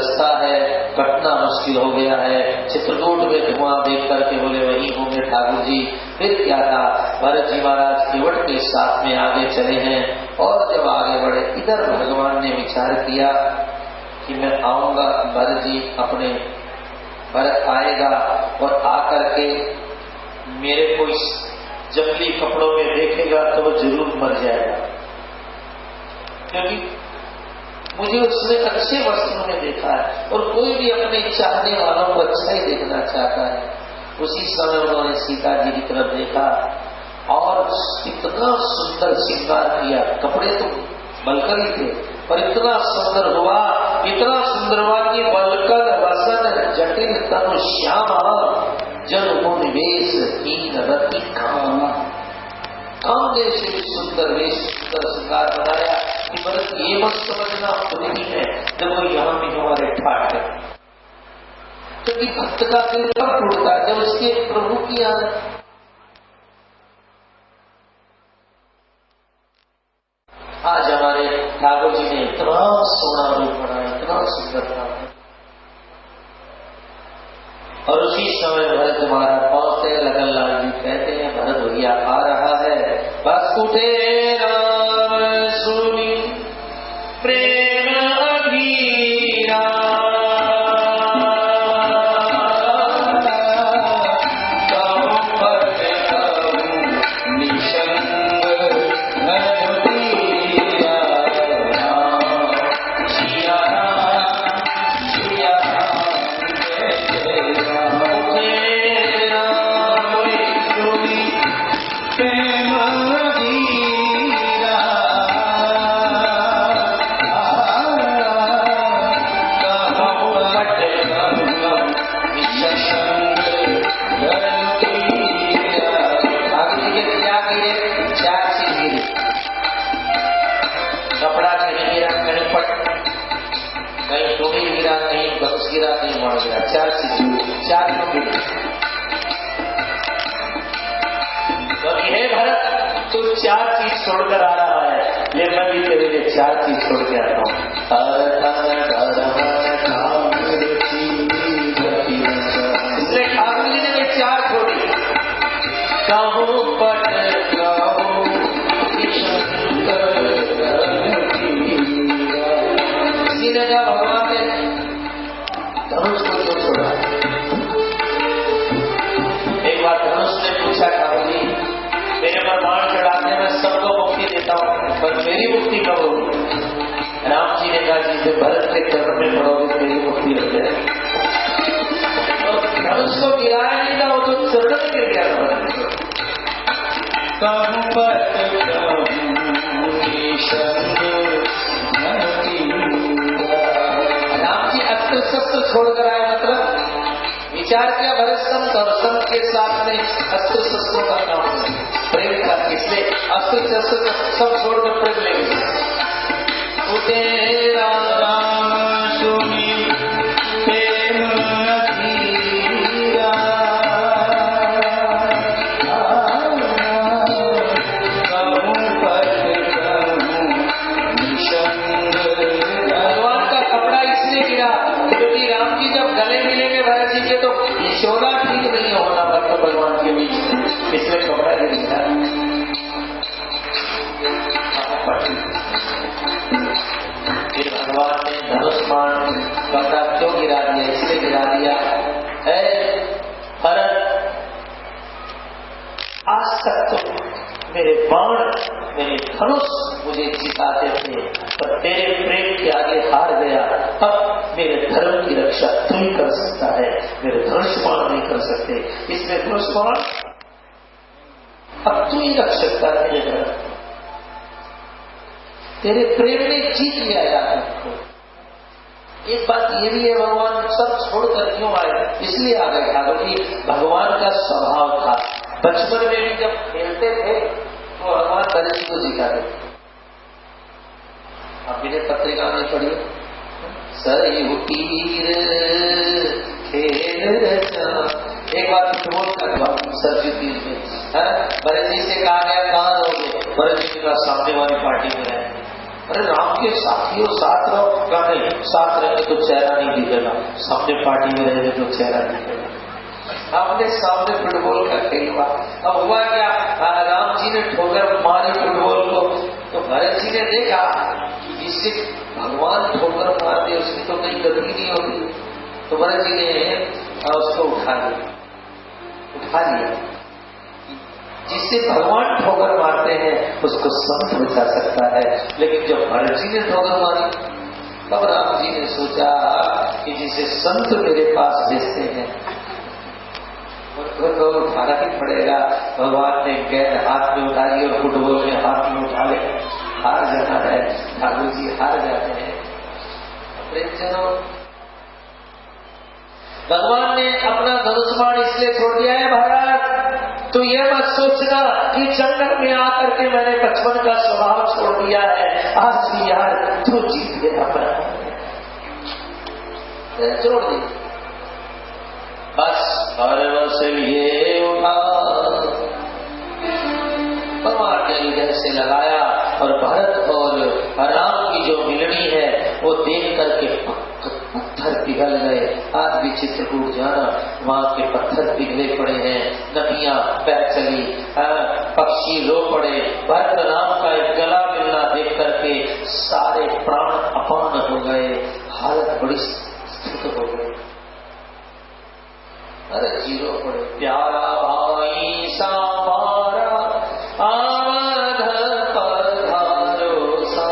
रास्ता है, कटना मुश्किल हो गया है। चित्रकूट में धुआं देख करके बोले वही होंगे ठाकुर जी। फिर क्या था, भरत जी महाराज केवट के साथ में आगे चले हैं और जब आगे बढ़े इधर भगवान ने विचार किया कि मैं आऊंगा, भरत जी अपने भरत आएगा और आकर के मेरे को इस जंगली कपड़ों में देखेगा तो वो जरूर मर जाएगा, क्योंकि मुझे उसने अच्छे वस्त्रों में देखा है और कोई भी अपने चाहने वालों को अच्छा ही देखना चाहता है। उसी समय उन्होंने सीता जी की तरफ देखा और इतना सुंदर श्रृंगार किया, कपड़े तो बलकर ही थे पर इतना सुंदर हुआ, इतना सुंदर हुआ कि बलकर वसन जटिल तनु श्यामा जन निवेश कीन रति काम देश सुंदर वेश सुंदर श्रृंगार बनाया कि भरत ये मत समझना खुद ही है जब वो यहाँ भी हमारे ठाट है, क्योंकि भक्त का दिल कब टूटता है जब उसके प्रभु की आदत। आज हमारे ठाकुर जी ने इतना सोना रूप बनाया, इतना सुंदर था। और उसी समय भरत महाराज पहुंचते, लगन लाल जी कहते हैं भरत भैया आ रहा है। बस उठे राम सुनी प्रेम अधीरा, चार चीज छोड़कर आ रहा है, ये मैं भी तेरे लिए चार चीज छोड़ के आता हूँ। इसलिए ठाकुर जी ने ये चार छोड़ी, कहूँ पट इसी ने कहा भगवान ने धनुष को क्यों छोड़ा। एक बार धनुष ने पूछा ठाकुर जी मेरे पर बाण चढ़ाते मैं सबको मुक्ति देता हूँ पर मेरी मुक्ति कब होगी। राम जी ने कहा जिसे भरत के चरण में पड़ोगे तेरी मुक्ति हो जाएगी। तो धनुष को गिराया नहीं था, वो तो चरण में गिर गया था। राम जी अस्त्र शस्त्र छोड़कर आए, मतलब विचार किया भरत संत और संत के साथ में अस्त्र शस्त्रों का काम प्रेम था, इसलिए अस्त्र शस्त्र सब छोड़कर प्रेम लेंगे। तेरा राम सुनी प्रेम अधीरा, भगवान का कपड़ा इसलिए गिरा क्योंकि राम जी जब गले मिलेंगे भरत जी के तो यशोदा ठीक नहीं होना भक्त भगवान के बीच में, इसलिए कपड़ा गिर गया। फिर भगवान ने धनुष बाण कपड़ा क्यों गिरा दिया, इसलिए गिरा दिया भरत आज तक तो मेरे बाण मेरे धनुष मुझे जिताते थे पर तेरे प्रेम के आगे हार गया। अब मेरे धर्म की रक्षा तू ही कर सकता है, मेरे धनुष बाण नहीं कर सकते, इसमें धनुष बाण अब तू ही रख सकता है। मेरे धर्म तेरे प्रेम ने जीत लिया जाता है। एक बात ये भी है भगवान सब छोड़कर क्यों आए, इसलिए आ गए ठाकुर जी। भगवान का स्वभाव था, बचपन में भी जब खेलते थे तो भगवान गणेश को जिताते थे। अब मैंने पत्रिका में पढ़ी सरयू तीर खेल रचा, एक बार फुटबॉल का सरयू तीर में भरत जी से कहा गया कहाँ रहोगे, भरत जी के सामने वाली पार्टी में रहे। अरे राम के साथियों साथ रहो, नहीं साथ रहने तो चेहरा नहीं सामने पार्टी में रहे तो चेहरा दिखेगा। आपने सामने फुटबॉल का खेल हुआ। अब हुआ क्या, राम जी ने ठोकर मारी फुटबॉल को, तो भरत जी ने देखा कि जिससे भगवान ठोकर मारते उसकी तो कहीं गति नहीं होती, तो भरत जी ने उसको उठा लिया। जिससे भगवान ठोकर मारते हैं उसको संत बचा सकता है, लेकिन जब भरत जी ने ठोकर मारी तब राम जी ने सोचा कि जिसे संत मेरे पास भेजते हैं उनको तो उठाना ही पड़ेगा। भगवान ने गेंद हाथ में उठा ली और फुटबॉल ने हाथ में उठा ले, हार जाना है। ठाकुर जी हार जाते हैं। प्रेमजनों, भगवान ने अपना धनुष बाण इसलिए छोड़ दिया है भारत, तो ये मत सोचना कि जंगल में आकर के मैंने बचपन का स्वभाव छोड़ दिया है, आज भी यार तू जीत गया, छोड़ दी बस। पर्व से ये उठा, भगवान ने इधर से लगाया और भरत और राम की जो मिलनी है वो देख करके पत्थर पिघल गए। आज भी चित्रकूट जाना, वहां के पत्थर पिघले पड़े हैं, नदियां बह चली, पक्षी रो पड़े। भरत राम का एक गला मिलना देख करके सारे प्राण अपान हो गए, हालत बड़ी स्थित हो गई। अरे जीरो पड़े, प्यारा भाई सामारा आमद पधारो सा,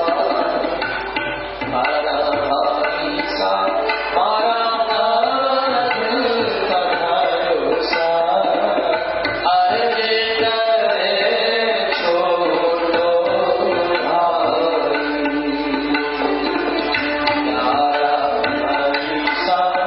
प्यारा भाई सामारा आमद पधारो सा, अरे करे छोड़ो भाई, प्यारा भाई सामारा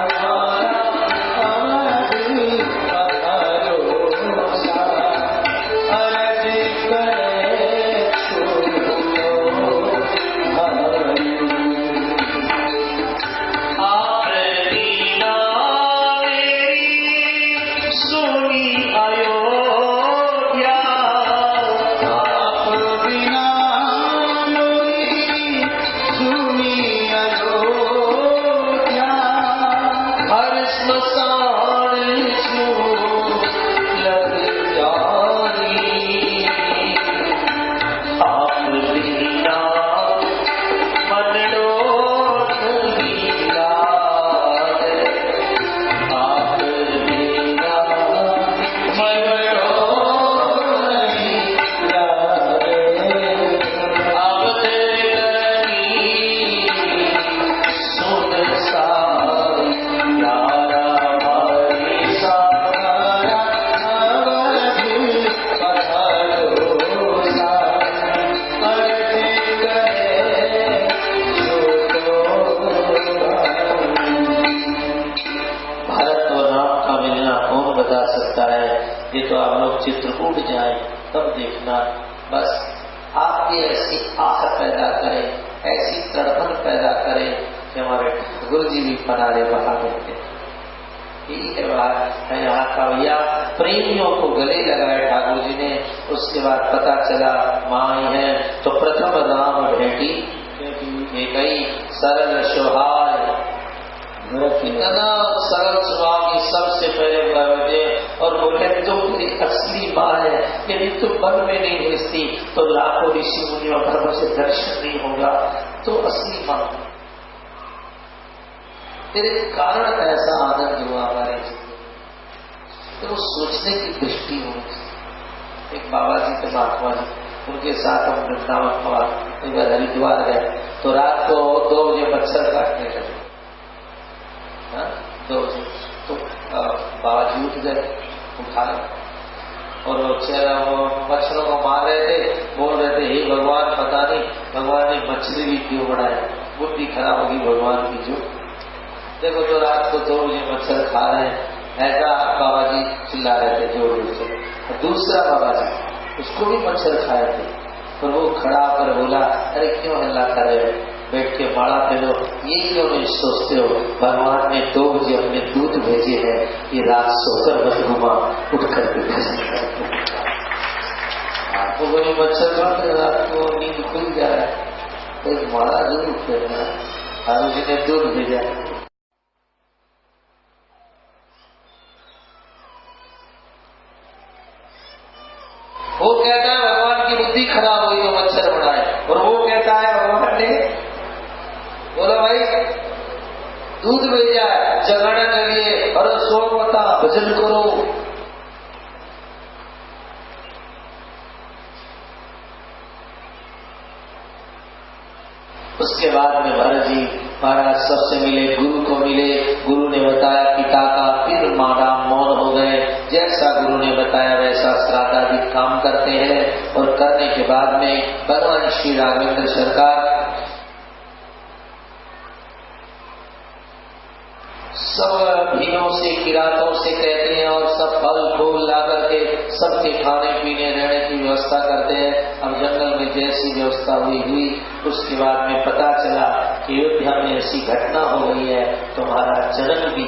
चित्रकूट जाए तब देखना। बस आपकी ऐसी आह पैदा करें, ऐसी तड़पन पैदा करें कि हमारे ठाकुर जी भी पनारे बहा देते। यही है बात है यहाँ का। भैया प्रेमियों को गले लगाए ठाकुर जी ने, उसके बाद पता चला माँ है, तो प्रथम राम भेटी कई सरल सुहार, इतना सरल स्वभाव की सबसे पहले बरते और बोले तुम मेरी असली माँ है, यदि तुम मन में नहीं भेजती तो लाखों ऋषि मुनियों धर्म से दर्शन नहीं होगा, तो असली माँ तेरे कारण ऐसा आनंद हुआ हमारे जीवन। तो वो सोचने की दृष्टि होगी। एक बाबा जी थे महात्मा जी, उनके साथ हम वृंदावन हरिद्वार गए, तो रात को 2 बजे मच्छर काटने लगे। 2 बजे तो बाबा जी उठ गए, उठाए और वो मच्छरों को मार रहे थे, बोल रहे थे हे भगवान, पता नहीं भगवान ने मछली भी क्यों बनाए, बुद्धि खराब होगी भगवान की। जो देखो तो रात को 2 बजे मच्छर खा रहे हैं, ऐसा बाबा जी चिल्ला रहे थे जोर जोर से। दूसरा बाबा जी, उसको भी मच्छर खाए थे, पर वो खड़ा होकर बोला अरे क्यों हल्ला कर रहे हो, बैठ के माड़ा फेरो, ये क्यों नहीं सोचते हो भगवान ने 2 बजे अपने दूध भेजे हैं, ये रात सोकर मत घुमा, उठ करके आपको कोई मच्छर रात को नींद खुल जाए तो माड़ा जरूर फेरना। ठाकुर जी ने दूध भेजा। दूध भेजा, जगाने लगे, और सो बता भजन करो। उसके बाद में भरत जी महाराज सबसे मिले, गुरु को मिले। गुरु ने बताया पिता का, फिर महाराज मौन हो गए। जैसा गुरु ने बताया वैसा श्राद्ध आदि काम करते हैं, और करने के बाद में भगवान श्री राघवेंद्र सरकार सब भीनों से, किरातों से कहते हैं, और सब फल फूल ला करके सबके खाने पीने रहने की व्यवस्था करते हैं। अब जंगल में जैसी व्यवस्था हुई, उसके बाद में पता चला कि अयोध्या में ऐसी घटना हो गई है, तो महाराज जनक भी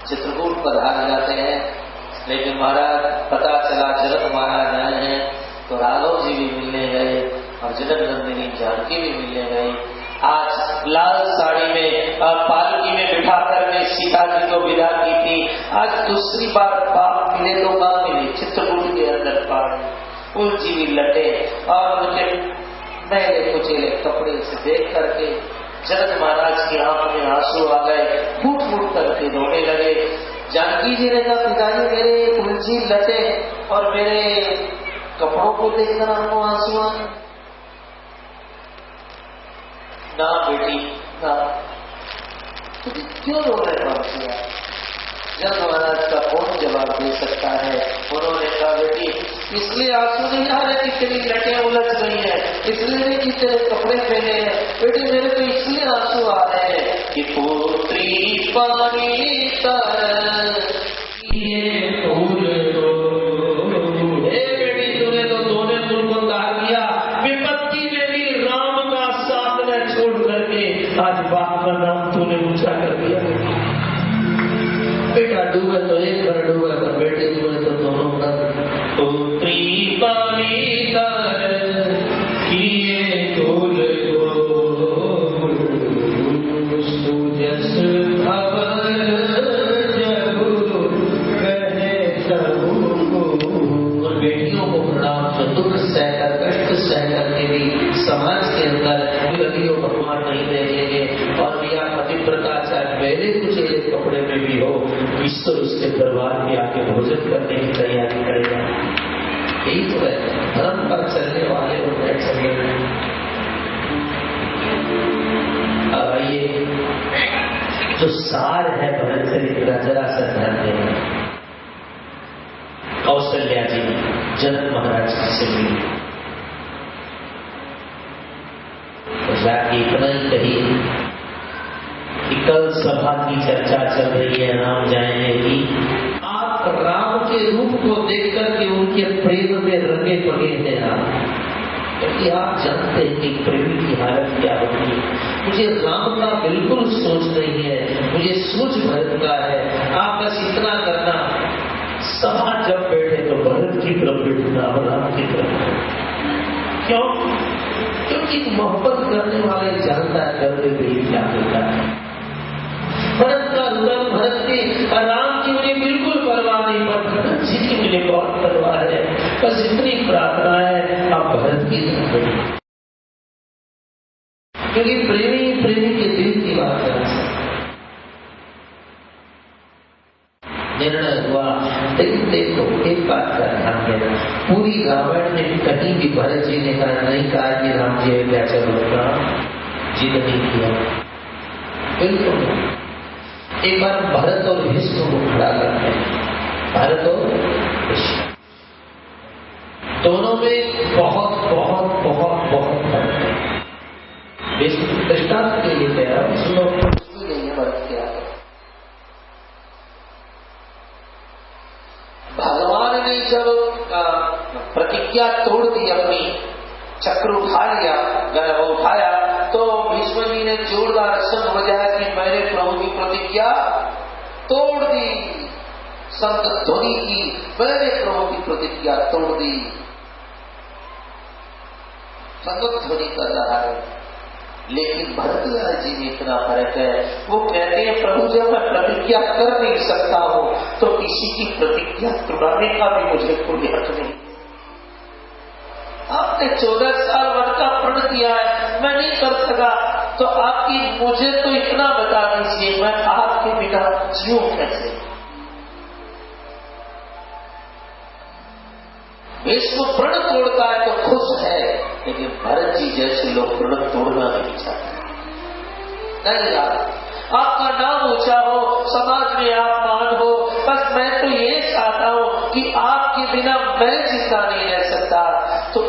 चित्रकूट पधार जाते हैं। लेकिन महाराज पता चला जनक महाराज आए हैं, तो राघव जी भी मिलने गए, और जनक नंदिनी जानकी भी मिलने गई। आज लाल साड़ी में पालकी में बिठा करके सीता जी को विदा की थी। आज दूसरी बार बाप मिले तो कहाँ मिले? चित्रकूट के अंदर पाए उलझी लटे, और उनके मैले कुचेले कपड़े से देख करके जनक महाराज की आंख में आंसू आ गए, फूट फूट करके रोने लगे। जानकी जी ने कहा पिताजी मेरे उलझी लटे और मेरे कपड़ों को देखकर आपको आंसू आ गए? ना बेटी ना, क्यों रो रहे हो? जब महाराज का कौन जवाब दे सकता है? उन्होंने कहा बेटी इसलिए आंसू नहीं आ रहे कि तेरी लटें उलझ गई है, इसलिए नहीं कि तेरे कपड़े पहने हैं बेटी, मेरे तो इसलिए आंसू आ रहे हैं कि पुत्री पानी तर ये फूल बेटी तूने तो दोनों फूल को तार दिया। विपत्ति में भी राम का साथ न छोड़ करके आज बाप का नाम तूने ऊंचा कर दिया। बेटा डूबे तो एक बार डूबे, तो बेटे डूबे तो दोनों बार। पुत्री पानी तर किए कुल को सूजस खबर जब कहे सबको। और बेटियों को प्रणाम, तो दुख सहकर कष्ट सहकर के भी समाज के अंदर लड़कियों भगवान नहीं देंगे, और या पतिव्रता चाहे पहले कुछ एक कपड़े में भी हो, ईश्वर उसके दरबार में आके भोजन करने की तैयारी करेगा। यही तो है धर्म पर चलने वाले लोग चलने। अब आइए जो सार है भरत चरित्र जरा सा ध्यान देना। कौशल्या जी जनक महाराज जी से मिली, जाके इतना ही कही कि कल सभा की चर्चा चल रही है राम जाने की, आप राम के रूप को देख करके उनके प्रेम में रंगे पड़े हैं आप, क्योंकि आप जानते हैं कि प्रेमी की हालत क्या होती है। मुझे राम का बिल्कुल सोच नहीं है, मुझे सोच भरत का है। आप बस इतना करना, सभा जब बैठे तो भरत की तरफ बैठना और राम की तरफ। क्यों? क्योंकि मोहब्बत करने वाले जानता है करते हुए क्या होता है। भरत का हृदय भरत की, राम की मुझे बिल्कुल परवाह नहीं, पर भरत जी की मुझे बहुत परवाह है। बस इतनी प्रार्थना है आप भरत की तरफ, क्योंकि प्रेमी प्रेमी के दिल की बात कर सकते। निर्णय हुआ। लेकिन देखो एक बात का ध्यान देना, पूरी रामायण में कहीं भी भरत जी ने कहा नहीं कहा कि राम जी क्या चलोगा, जिद नहीं किया, बिल्कुल नहीं। एक बार भरत और भीष्म को खड़ा करते हैं, भरत और भीष्म दोनों में बहुत बहुत बहुत बहुत फर्क है। भीष्म दृष्टांत के लिए कह रहा हूं, सुनो कुछ भी नहीं है भरत के आगे। भगवान ने जब प्रतिज्ञा तोड़ दी, अपनी चक्र उठा लिया, उठाया, तो भीष्म जी ने जोरदार शंख बजाया कि मैंने प्रभु की प्रतिज्ञा तोड़ दी। संत ध्वनि की, मैंने प्रभु की प्रतिज्ञा तोड़ दी। संगत ध्वनि कर रहा है। लेकिन भरतलाल जी में इतना फर्क है, वो कहते हैं प्रभु जब मैं प्रतिज्ञा कर नहीं सकता हूं तो किसी की प्रतिज्ञा तोड़ने का भी मुझे कोई हक नहीं। आपने 14 साल वन का प्रण किया है, मैं नहीं कर सका, तो आपकी मुझे तो इतना बता दीजिए मैं आपके बिना जीऊं कैसे। भीष्म प्रण तोड़ता है तो खुश है, लेकिन भरत जी जैसे लोग प्रण तोड़ना नहीं चाहते। नहीं यार आपका नाम ऊंचा हो, समाज में आप मान हो, बस मैं तो ये चाहता हूं कि आपके बिना मैं जिंदा नहीं रह सकता, तो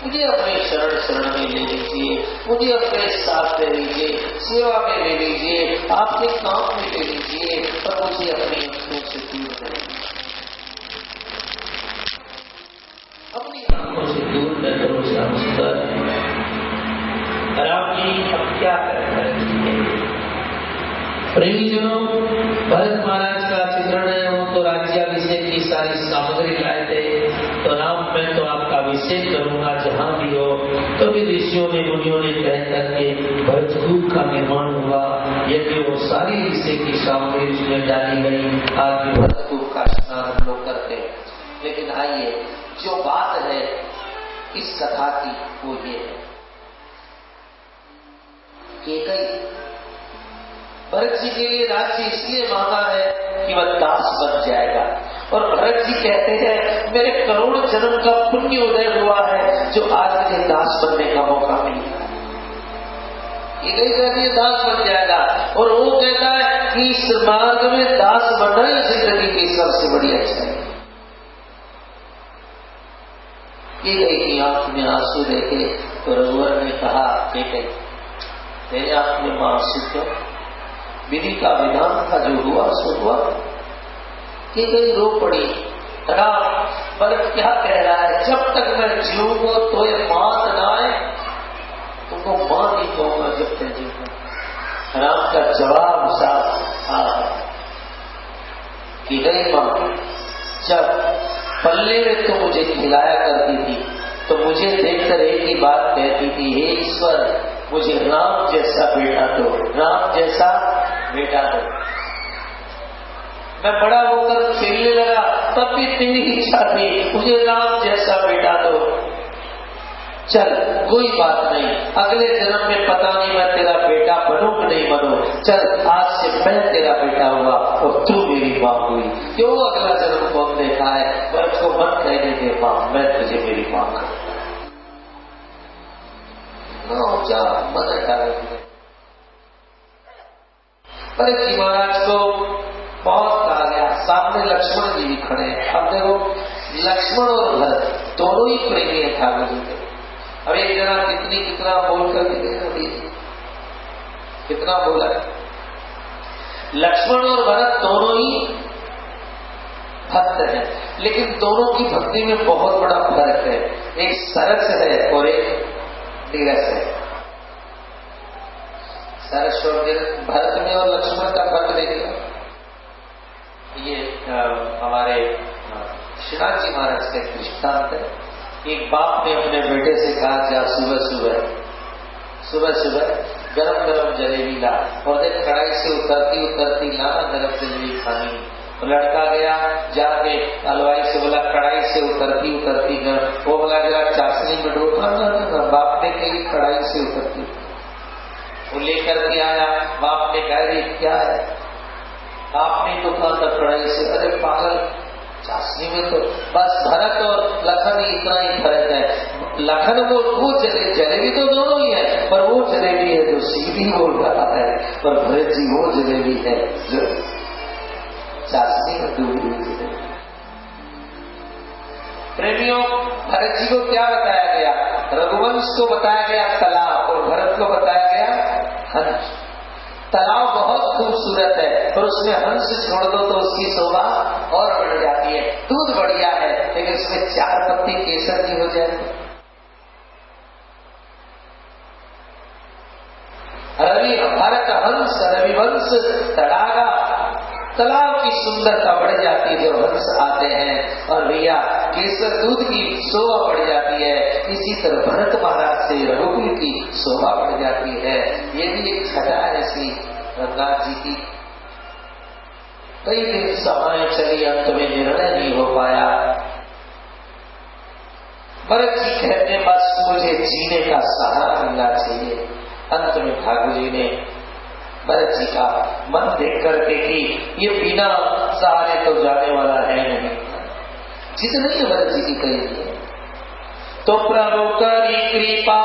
मुझे अपने शरण में ले लीजिए, मुझे अपने साथ ले लीजिए, सेवा में ले लीजिए, आपके काम में ले लीजिए, पर मुझे अपनी आंखों से दूर कर दीजिए, अपनी आंखों से दूर न करो श्यामसुंदर। राम जी अब क्या करें? प्रेमीजनों, भरत महाराज का चित्रण है, वो तो राज्याभिषेक की सारी सामग्री लाए थे, तो राम मैं तो आपका अभिषेक करूंगा जहां भी हो। तो भी ऋषियों ने मुनियों ने कह करके भरतकूप का निर्माण हुआ, यदि वो सारी अभिषेक की सामग्री उसमें डाली गई। आज भी भरतकूप का स्नान हम लोग करते हैं। लेकिन आइए, जो बात है इस कथा की वो ये है कि कई भरत जी के लिए राज्य इसलिए मांगा है कि वह दास बन जाएगा, और भरत जी कहते हैं मेरे करोड़ जन्म का पुण्य उदय हुआ है जो आज मुझे दास बनने का मौका मिला। ये कहती है दास बन जाएगा, और वो कहता है कि इस मार्ग में दास बनना ही जिंदगी की सबसे बड़ी अच्छाई है। ये गई की आंख में आंसू देखे तो रघुवर ने कहा तेरे आंख में आंसू क्यों? विधि का विधान था, जो हुआ सो हुआ। कि गई रो पड़ी। राम भरत क्या कह रहा है, जब तक मैं जीऊंगा तो ये मात ना आए, तुमको मां नहीं कहूंगा जब तक जीऊंगा। राम का जवाब साफ कि गई मां जब पल्ले में तो मुझे खिलाया करती थी तो मुझे देखकर एक ही बात कहती थी, हे ईश्वर मुझे राम जैसा बेटा दो, राम जैसा बेटा दो। मैं बड़ा होकर खेलने लगा तब भी तेरी इच्छा थी मुझे राम जैसा बेटा दो। चल कोई बात नहीं, अगले जन्म में पता नहीं मैं तेरा बेटा बनूं कि नहीं बनूं, चल आज से मैं तेरा बेटा हुआ और तू मेरी मां हुई। क्यों अगला जन्म कौन देखा है? मैं उसको मत कहने दे मां, मैं तुझे मेरी मां करूं। क्या मन हटा रहे। भरत जी महाराज को बहुत कहा गया, सामने लक्ष्मण जी भी खड़े हैं। अब देखो लक्ष्मण और भरत दोनों ही प्रेमी है ठाकुर जी के। अब एक जना कितना बोल कर अभी कितना बोला है। लक्ष्मण और भरत दोनों ही भक्त हैं, लेकिन दोनों की भक्ति में बहुत बड़ा फर्क है। एक सरस है और एक नीरस है। सरस और भरत में और लक्ष्मण का फर्क देखिए। ये हमारे श्रीनाथ जी महाराज का दृष्टांत है। एक बाप ने अपने बेटे से कहा जा सुबह सुबह गरम गरम जलेबी ला, और देख कढ़ाई से उतरती ला गरम जलेबी खानी। तो लड़का गया जाके हलवाई से बोला कढ़ाई से उतरती गरम, वो बोला जरा चाशनी में डोबा ना। बाप ने कही कढ़ाई से उतरती, वो लेकर के आया। बाप ने कहा क्या है? आपने तो कहा था कढ़ाई से। अरे पागल, चाशनी में तो बस भरत और लखन इतना ही फर्क है। लखन वो जलेबी तो दोनों ही है, पर वो जलेबी है जो सीधी बोल रहा है, और भरत जी वो जलेबी है जो चाशनी में डूबी हुई जलेबी। प्रेमियों, भरत जी को क्या बताया गया? रघुवंश को बताया गया तालाब, और भरत को बताया गया हंस। तालाब बहुत खूबसूरत है, पर उसमें हंस छोड़ दो तो उसकी शोभा और बढ़ जाती है। दूध बढ़िया है, लेकिन उसमें 4 पत्ती केसर की हो जाए। भरत हंस रविवंश तड़ागा, तालाब की सुंदरता बढ़ जाती है जब हंस आते हैं, और भैया केसर दूध की शोभा बढ़ जाती है। इसी तरह भरत महाराज से रघुकुल की शोभा बढ़ जाती है। ये भी एक छटा है श्री रघुनाथ जी की। कई दिन समय चली, अंत में निर्णय नहीं हो पाया। भरत जी कहते बस मुझे जीने का सहारा मिलना चाहिए। अंत में ठाकुर जी ने भरत जी का मन देख करके कि ये बिना सहारे तो जाने वाला है नहीं, जितने ही भरत जी की कही है। तो प्रभु करी कृपा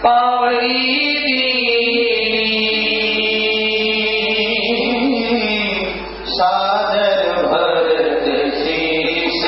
पावरी सादर भरत शीश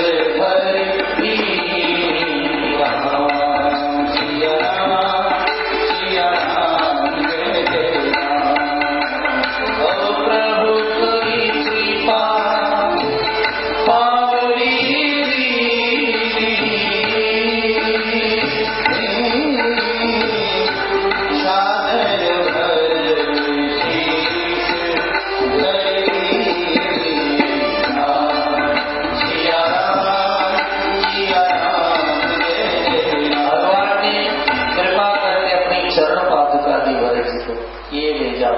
धर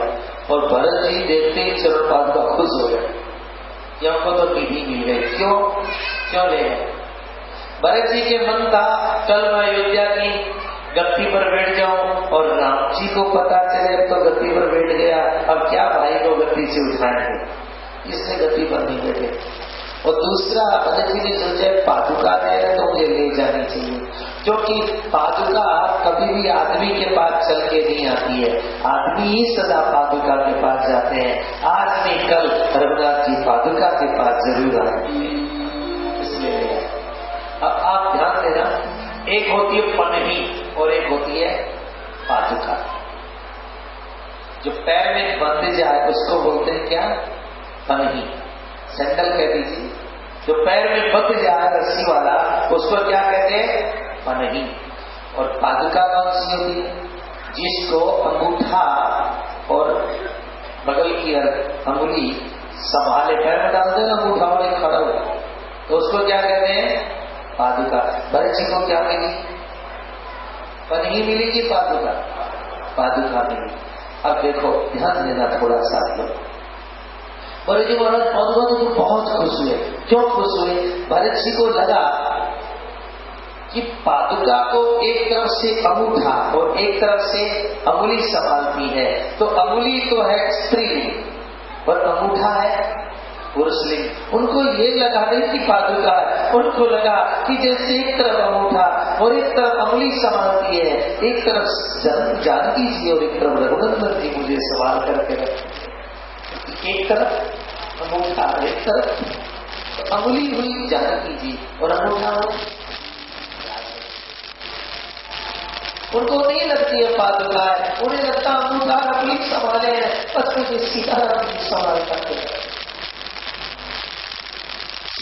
और भरत जी देखते ही चरण पादुका खुश हो गए कि हमको तो निधि मिल गई। क्यों ले गए? भरत जी के मन था कल मैं अयोध्या की गद्दी पर बैठ जाऊं और राम जी को पता चले तो गद्दी पर बैठ गया, अब क्या भाई को गद्दी से उठाएंगे, इसलिए गद्दी पर नहीं बैठे। और दूसरा भरत जी ने सोचा पादुका है तो मुझे ले जानी चाहिए, क्योंकि पादुका कभी भी आदमी के पास चल के नहीं आती है, आदमी ही सदा पादुका के पास जाते हैं। आज नहीं कल रघुनाथ जी पादुका के पास जरूर आएंगे, इसलिए अब आप ध्यान देना, एक होती है पनही और एक होती है पादुका। जो पैर में बंध जाए उसको बोलते हैं क्या? पनही। सैंडल कह दीजिए। जो पैर में बंध जाए रस्सी वाला उसको क्या कहते हैं? पनही। और पादुका कौन सी होती है? जिसको अंगूठा और बगल की अंगुली संभाले, पैर में डाल देना अंगूठा और एक खड़ा हो, तो उसको क्या कहते हैं? पादुका। भरत जी को क्या मिली? पनही मिली कि पादुका? पादुका मिली। अब देखो ध्यान देना थोड़ा सा लोग। भरत जी महाराज पादुका तो बहुत खुश हुए। क्यों खुश हुए? भरत जी को लगा कि पादुका को एक तरफ से अंगूठा और एक तरफ से अंगुली संभालती है, तो अंगुली तो है स्त्रीलिंग और अंगूठा है पुरुषलिंग। उनको ये लगा नहीं कि पादुका है, उनको लगा कि जैसे एक तरफ अंगूठा और एक तरफ अंगुली संभालती है, एक तरफ जानकी जी और एक तरफ रघुनंदन जी मुझे संभाल करके रखते, एक तरफ अंगूठा एक तरफ अंगुली हुई जानकी जी और अंगूठा हो। उनको नहीं लगती है पादुका है, उन्हें लगता अंगूठा अंगुली संभाले हैं, बस मुझे सीधा संभाल करके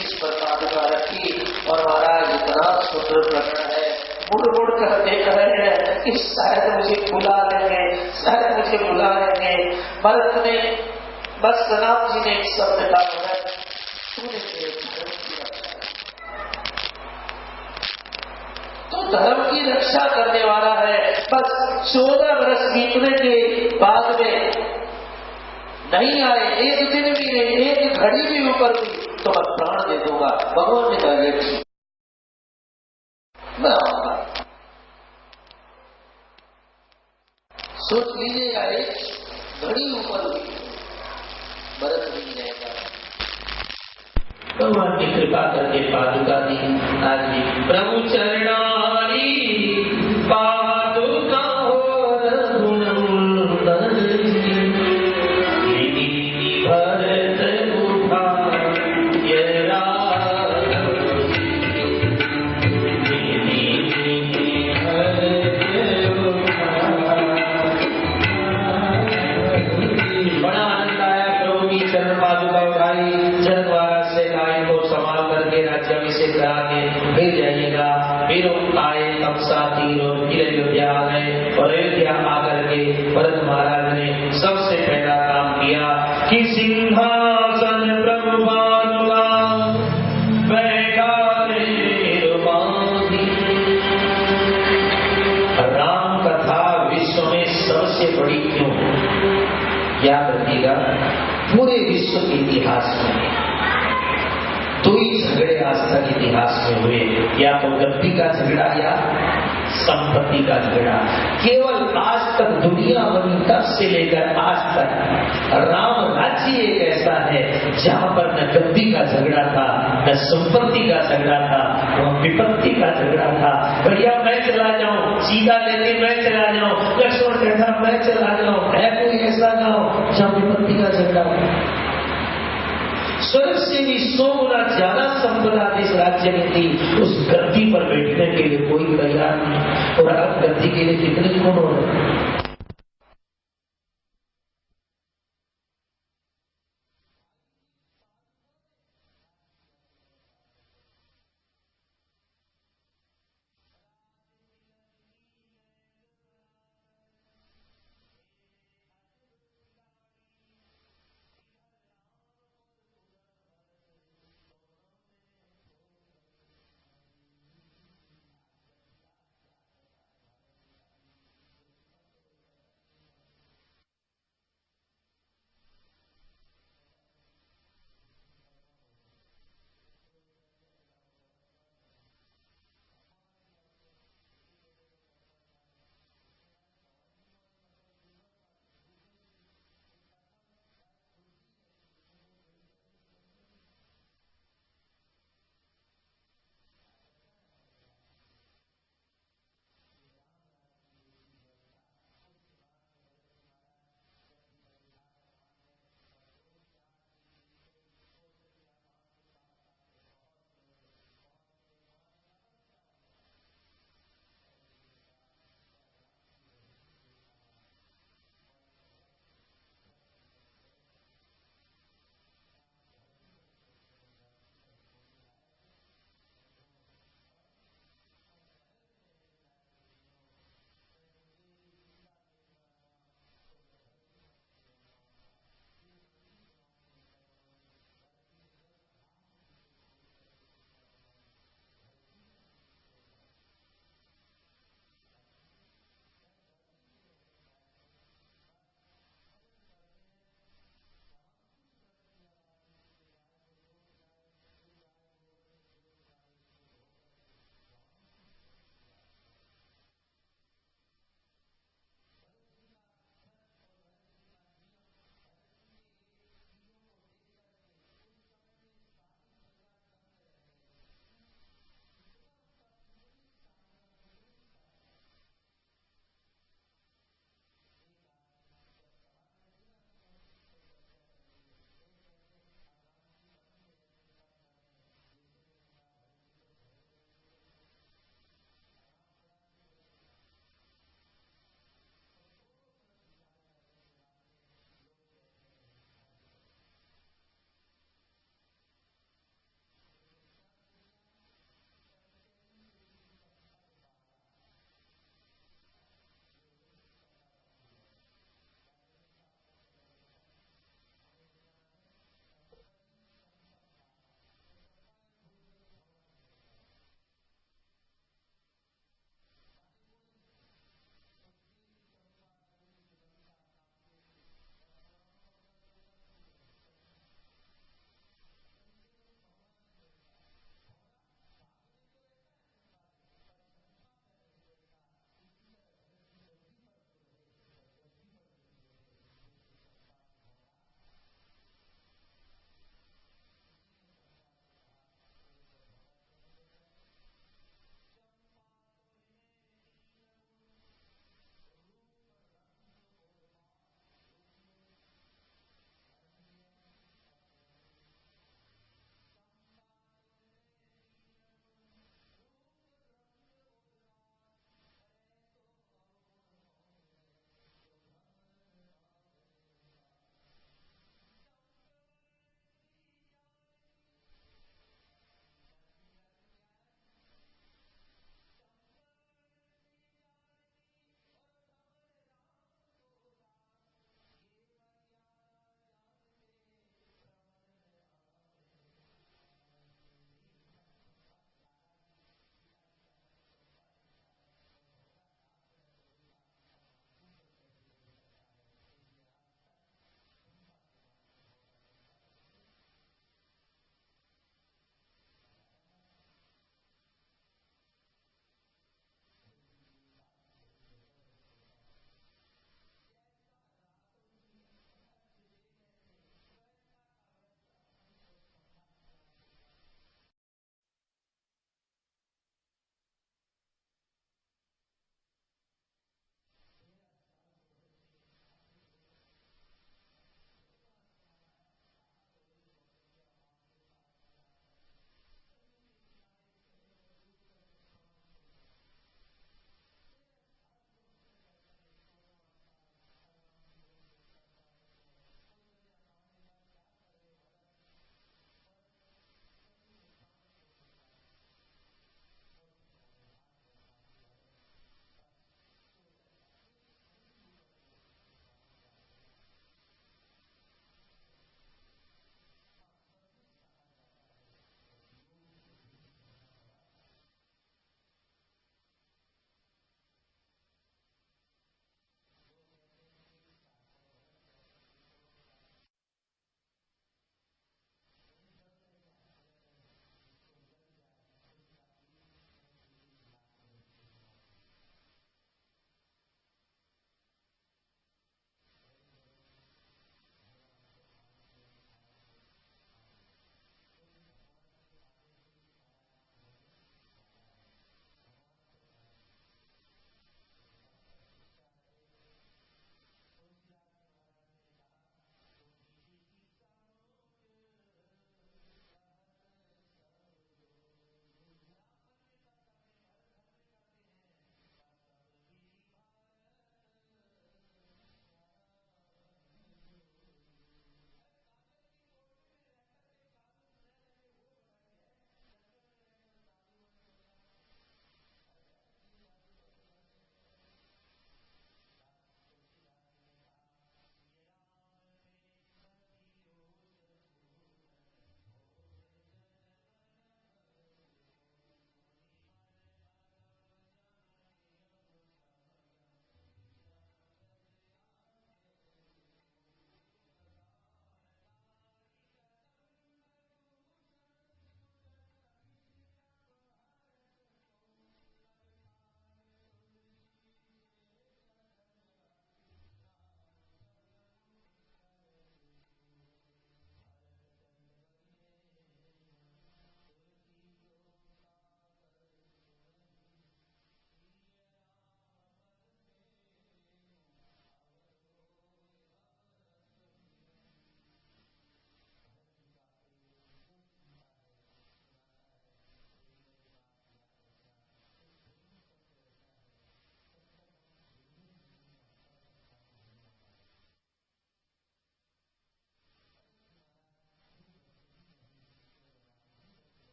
इस पर पादुका रखी। और महाराज इतना सुंदर प्रकरण है, मुड़ मुड़ कर देख रहे हैं कि शायद मुझे बुला लेंगे, शायद मुझे बुला लेंगे। भरत ने बस राम जी ने एक शब्द कहा, तूने मेरे धर्म की रक्षा, तो धर्म की रक्षा करने वाला है। बस 14 वर्ष बीतने के बाद में नहीं आए, एक दिन भी नहीं, एक घड़ी भी ऊपर हुई तो मैं प्राण दे दूंगा। भगवान ने कहा ये ठीक, मैं आऊंगा। सोच लीजिएगा, एक घड़ी ऊपर हुई, भरत नहीं रहेगा। भगवान की कृपा करके पादुका दी। आज भी प्रभु चरणारी पादुका हो रघुनंदन जी, भरत उठा ये बड़ा आनंद आया। प्रभु की चरण पादुका उठाई, चरण से गाय को संभाल करके राज्याभिषेक करा के फिर जाइएगा। फिर आए तब साथी और फिर अयोध्या आ गए और अयोध्या आकर के भरत महाराज ने सबसे पहला काम किया कि सिंहासन प्रभु बालुका बैठा राम कथा विश्व में सबसे बड़ी क्यों? याद रखिएगा, पूरे विश्व के इतिहास में 2 ही झगड़े आज तक इतिहास में हुए, या तो गद्दी का झगड़ा या संपत्ति का झगड़ा। केवल आज तक दुनिया बनी तब से लेकर आज तक राम राज्य एक ऐसा है जहाँ पर न गद्दी का झगड़ा था, न संपत्ति का झगड़ा था, वह विपत्ति का झगड़ा था। भैया मैं चला जाऊं, सीता लेती मैं चला जाऊं, लक्ष्मण कहता मैं चला जाऊं, है कोई ऐसा गाँव जहाँ विपत्ति का झगड़ा हो? स्वर्ग से भी 100 गुना ज्यादा संपदा इस राज्य में थी, उस गद्दी पर बैठने के लिए कोई तैयार नहीं। और अब गद्दी के लिए कितने खून हो रहे,